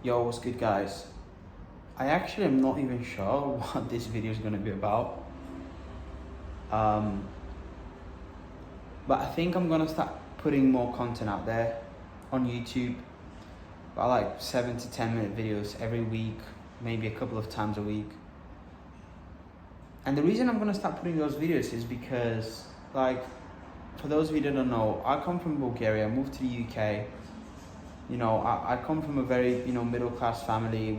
Yo, what's good, guys? I actually am not even sure what this video is going to be about. But I think I'm going to start putting more content out there on YouTube. About like 7 to 10 minute videos every week, maybe a couple of times a week. And the reason I'm going to start putting those videos is because, like, for those of you that don't know, I come from Bulgaria, I moved to the UK. You know, I come from a very, middle class family.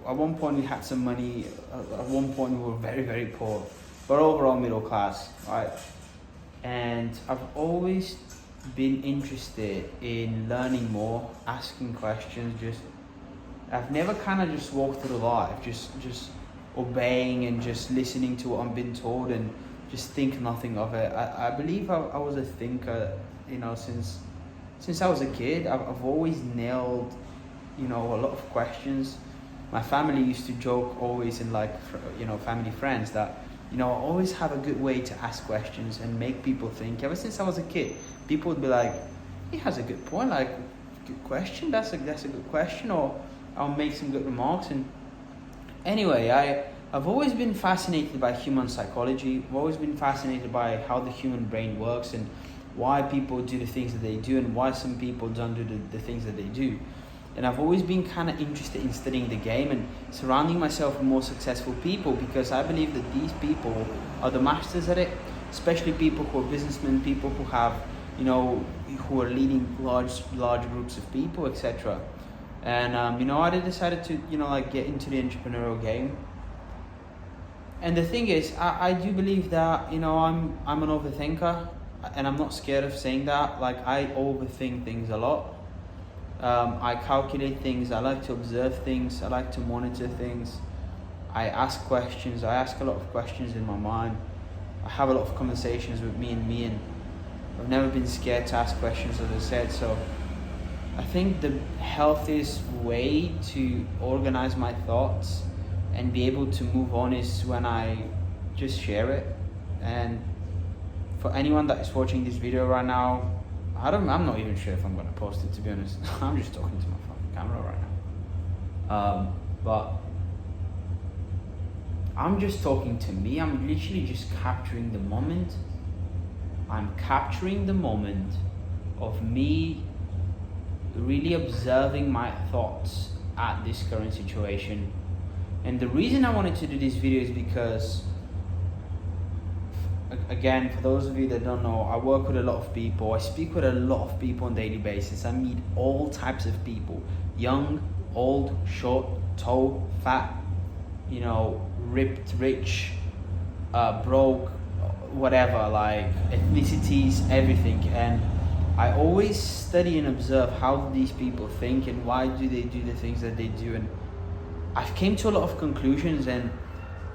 At one point we had some money, at one point we were very, very poor, but overall middle class, right? And I've always been interested in learning more, asking questions. I've never kind of just walked through life, just obeying and just listening to what I'm being told and just think nothing of it. I believe I was a thinker, since I was a kid. I've always nailed, a lot of questions. My family used to joke always in family friends that, I always have a good way to ask questions and make people think. Ever since I was a kid, people would be like, he has a good point, like, good question, that's a good question, or I'll make some good remarks. And anyway, I've always been fascinated by human psychology. I've always been fascinated by how the human brain works and why people do the things that they do and why some people don't do the things that they do. And I've always been kind of interested in studying the game and surrounding myself with more successful people, because I believe that these people are the masters at it, especially people who are businessmen, people who have, who are leading large groups of people, etc. And, I decided to, get into the entrepreneurial game. And the thing is, I do believe that, I'm an overthinker, and I'm not scared of saying that. Like, I overthink things a lot. I calculate things. I like to observe things. I like to monitor things. I ask questions. I ask a lot of questions in my mind. I have a lot of conversations with me, and I've never been scared to ask questions, as I said. So I think the healthiest way to organize my thoughts and be able to move on is when I just share it. And for anyone that is watching this video right now, I'm not even sure if I'm going to post it, to be honest. I'm just talking to my fucking camera right now. But I'm just talking to me. I'm literally just capturing the moment. I'm capturing the moment of me really observing my thoughts at this current situation. And the reason I wanted to do this video is because, again, for those of you that don't know, I work with a lot of people. I speak with a lot of people on a daily basis. I meet all types of people: young, old, short, tall, fat, ripped, rich, broke, whatever, like ethnicities, everything. And I always study and observe how do these people think and why do they do the things that they do. And I've came to a lot of conclusions. And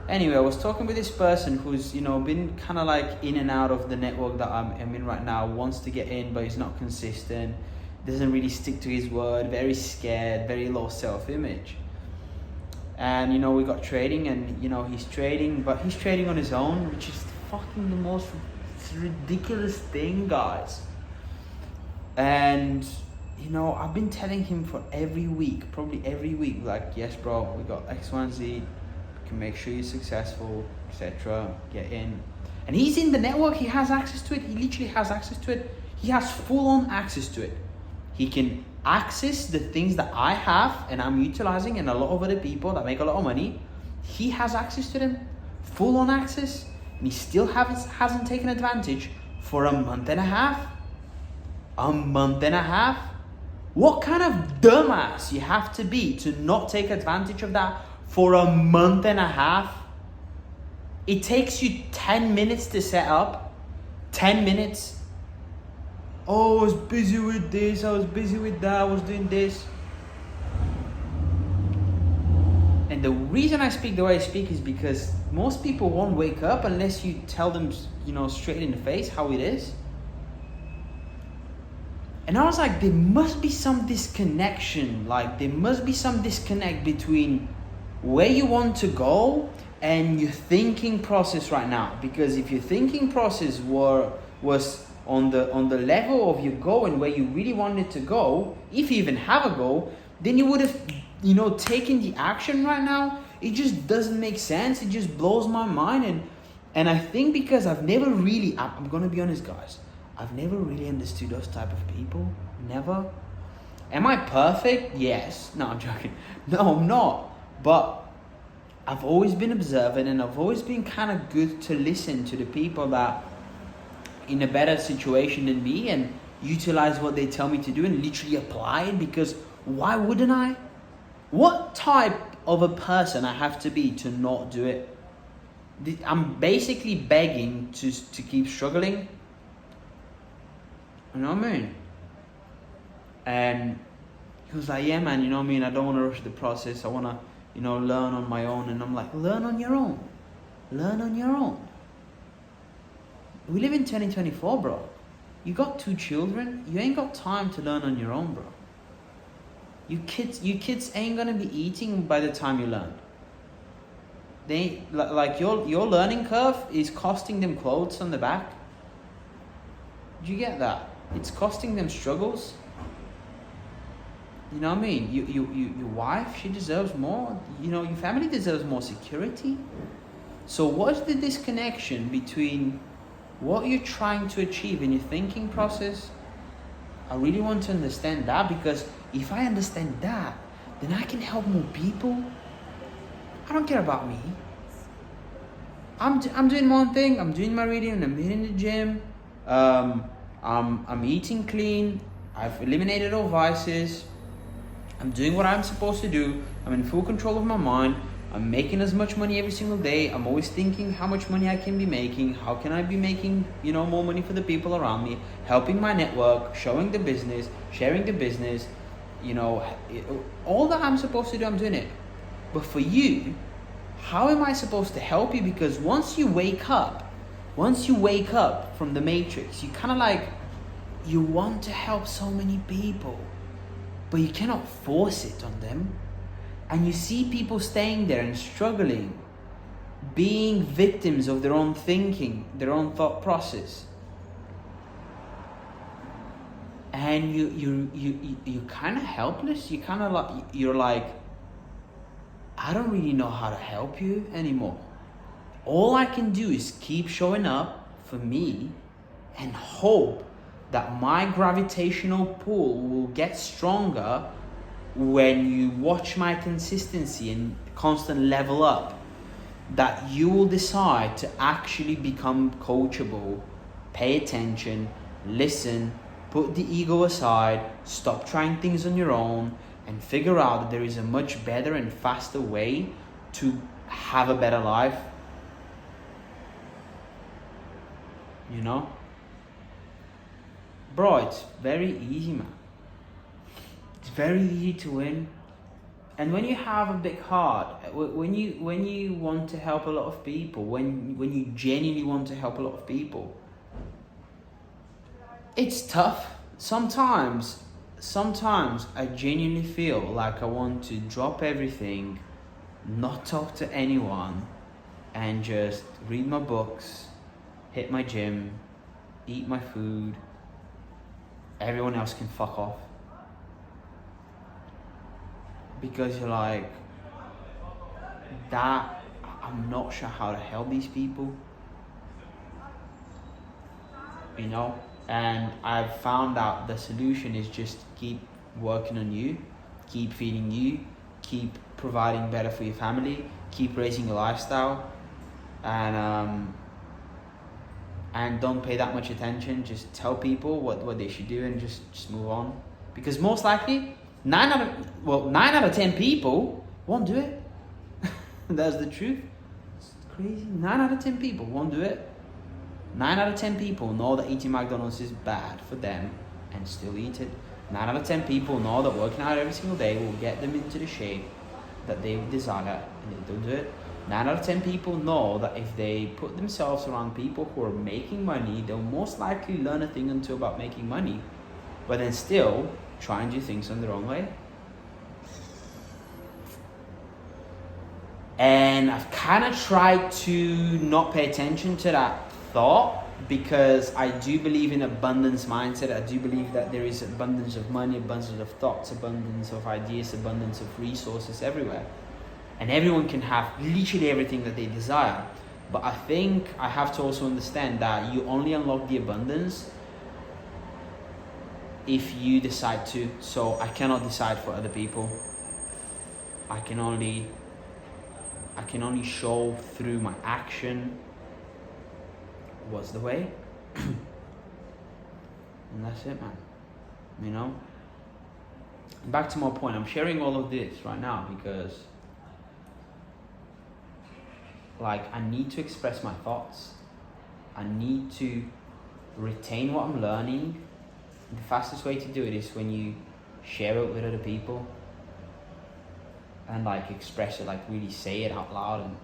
anyway, I was talking with this person who's, been kind of like in and out of the network that I'm in right now, wants to get in, but he's not consistent, doesn't really stick to his word, very scared, very low self-image. And, we got trading, and, he's trading, but he's trading on his own, which is fucking the most ridiculous thing, guys. And, I've been telling him for probably every week, like, yes, bro, we got X, Y, and Z. Make sure you're successful, etc. Get in. And he's in the network. He has access to it. He literally has access to it. He has full-on access to it. He can access the things that I have and I'm utilizing, and a lot of other people that make a lot of money. He has access to them, full-on access, and he still hasn't taken advantage for a month and a half. A month and a half? What kind of dumbass you have to be to not take advantage of that for a month and a half? It takes you 10 minutes to set up. 10 minutes. Oh, I was busy with this, I was busy with that, I was doing this. And the reason I speak the way I speak is because most people won't wake up unless you tell them, straight in the face how it is. And I was like, there must be some disconnection. Like, there must be some disconnect between where you want to go and your thinking process right now. Because if your thinking process was on the level of your goal and where you really wanted to go, if you even have a goal, then you would have, taken the action right now. It just doesn't make sense. It just blows my mind. And I think because I'm going to be honest, guys, I've never really understood those type of people. Never. Am I perfect? Yes. No, I'm joking. No, I'm not. But I've always been observant, and I've always been kind of good to listen to the people that in a better situation than me and utilize what they tell me to do and literally apply it, because why wouldn't I? What type of a person I have to be to not do it? I'm basically begging to keep struggling. You know what I mean? And he was like, yeah, man, you know what I mean? I don't want to rush the process. I want to, learn on my own. And I'm like, learn on your own. Learn on your own. We live in 2024, bro. You got 2 children. You ain't got time to learn on your own, bro. You kids ain't gonna be eating by the time you learn. They like your learning curve is costing them clothes on the back. Do you get that? It's costing them struggles. You know what I mean? Your wife, she deserves more. Your family deserves more security. So what's the disconnection between what you're trying to achieve in your thinking process? I really want to understand that, because if I understand that, then I can help more people. I don't care about me. I'm doing my own thing. I'm doing my reading. I'm hitting the gym. I'm eating clean. I've eliminated all vices. I'm doing what I'm supposed to do. I'm in full control of my mind. I'm making as much money every single day. I'm always thinking how much money I can be making. How can I be making, more money for the people around me? Helping my network, showing the business, sharing the business. All that I'm supposed to do, I'm doing it. But for you, how am I supposed to help you? Because once you wake up from the matrix, you kind of you want to help so many people, but you cannot force it on them. And you see people staying there and struggling, being victims of their own thinking, their own thought process. And you're kind of helpless. You're like, I don't really know how to help you anymore. All I can do is keep showing up for me and hope that my gravitational pull will get stronger when you watch my consistency and constant level up, that you will decide to actually become coachable, pay attention, listen, put the ego aside, stop trying things on your own, and figure out that there is a much better and faster way to have a better life. Bro, it's very easy, man. It's very easy to win. And when you have a big heart, when you want to help a lot of people, when you genuinely want to help a lot of people, it's tough. Sometimes I genuinely feel like I want to drop everything, not talk to anyone, and just read my books, hit my gym, eat my food. Everyone else can fuck off. Because you're like, that, I'm not sure how to help these people. And I've found out the solution is just keep working on you, keep feeding you, keep providing better for your family, keep raising your lifestyle, and don't pay that much attention. Just tell people what they should do and just move on. Because most likely, 9 out of 10 people won't do it. That's the truth. It's crazy. 9 out of 10 people won't do it. 9 out of 10 people know that eating McDonald's is bad for them and still eat it. 9 out of 10 people know that working out every single day will get them into the shape that they desire, and they don't do it. 9 out of 10 people know that if they put themselves around people who are making money, they'll most likely learn a thing or two about making money, but then still try and do things on their own way. And I've kind of tried to not pay attention to that thought because I do believe in abundance mindset. I do believe that there is abundance of money, abundance of thoughts, abundance of ideas, abundance of resources everywhere. And everyone can have literally everything that they desire. But I think I have to also understand that you only unlock the abundance if you decide to. So I cannot decide for other people. I can only show through my action what's the way. And that's it, man. You know? Back to my point, I'm sharing all of this right now because like I need to express my thoughts. I need to retain what I'm learning. The fastest way to do it is when you share it with other people and like express it, like really say it out loud. And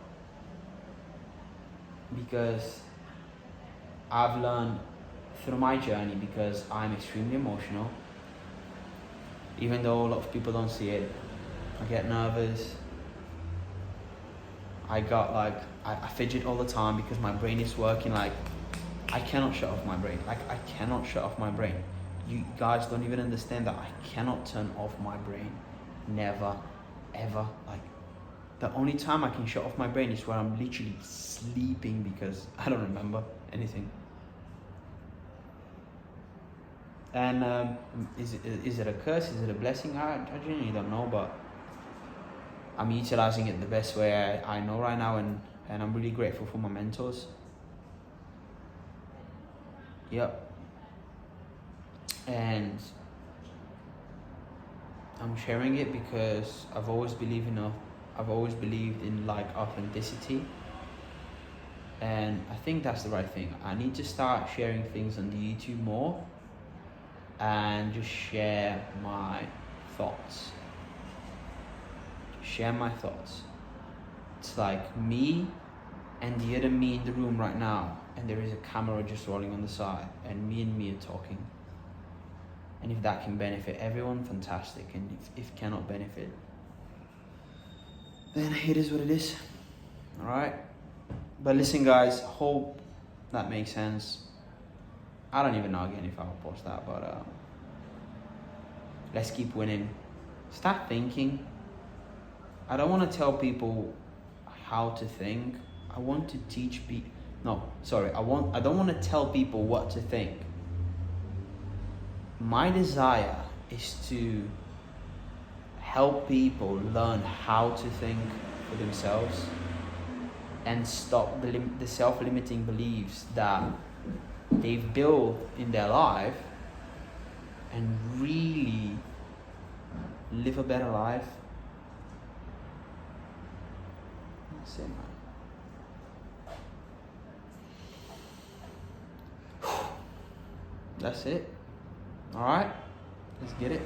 because I've learned through my journey, because I'm extremely emotional, even though a lot of people don't see it. I get nervous. I fidget all the time because my brain is working. Like I cannot shut off my brain. Like I cannot shut off my brain. You guys don't even understand that I cannot turn off my brain. Never, ever. Like the only time I can shut off my brain is when I'm literally sleeping because I don't remember anything. And is it a curse? Is it a blessing? I genuinely don't know, but I'm utilizing it the best way I know right now, and I'm really grateful for my mentors. Yep. And I'm sharing it because I've always believed in like authenticity, and I think that's the right thing. I need to start sharing things on the YouTube more and just share my thoughts. It's like me and the other me in the room right now, and there is a camera just rolling on the side, and me are talking. And if that can benefit everyone, fantastic. And if cannot benefit, then it is what it is. Alright? But listen guys, hope that makes sense. I don't even know again if I'll post that, but let's keep winning. Start thinking. I don't want to tell people how to think. I want to teach people. I don't want to tell people what to think. My desire is to help people learn how to think for themselves and stop the self-limiting beliefs that they've built in their life, and really live a better life. That's it, man. That's it. All right, let's get it.